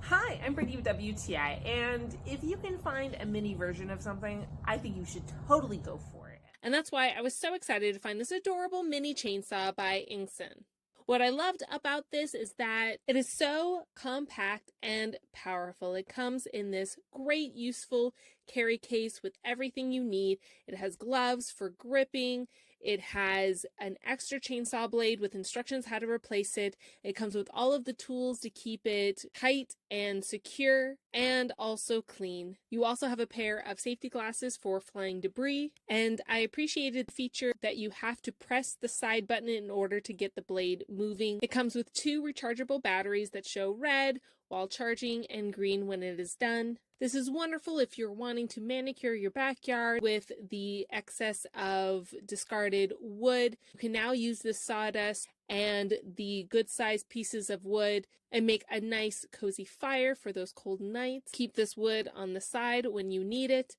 Hi, I'm Brittany with WTI, and if you can find a mini version of something, I think you should totally go for it. And that's why I was so excited to find this adorable mini chainsaw by Angseen. What I loved about this is that it is so compact and powerful. It comes in this great, useful carry case with everything you need. It has gloves for gripping. It has an extra chainsaw blade with instructions how to replace it. It comes with all of the tools to keep it tight and secure and also clean. You also have a pair of safety glasses for flying debris, and I appreciated the feature that you have to press the side button in order to get the blade moving. It comes with 2 rechargeable batteries that show red while charging and green when it is done. This is wonderful if you're wanting to manicure your backyard with the excess of discarded wood. You can now use this sawdust and the good sized pieces of wood and make a nice cozy fire for those cold nights. Keep this wood on the side when you need it.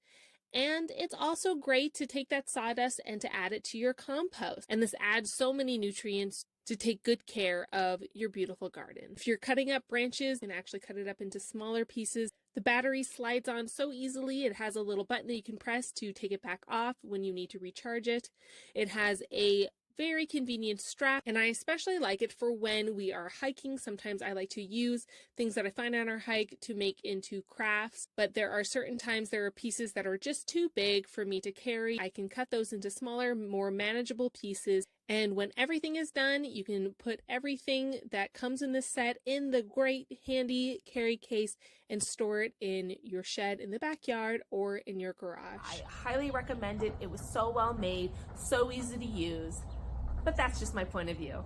And it's also great to take that sawdust and to add it to your compost. And this adds so many nutrients to take good care of your beautiful garden. If you're cutting up branches, you can actually cut it up into smaller pieces. The battery slides on so easily. It has a little button that you can press to take it back off when you need to recharge it. It has a very convenient strap, and I especially like it for when we are hiking. Sometimes I like to use things that I find on our hike to make into crafts, but there are certain times there are pieces that are just too big for me to carry. I can cut those into smaller, more manageable pieces. And when everything is done, you can put everything that comes in this set in the great handy carry case and store it in your shed in the backyard or in your garage. I highly recommend it. It was so well made, so easy to use, but that's just my point of view.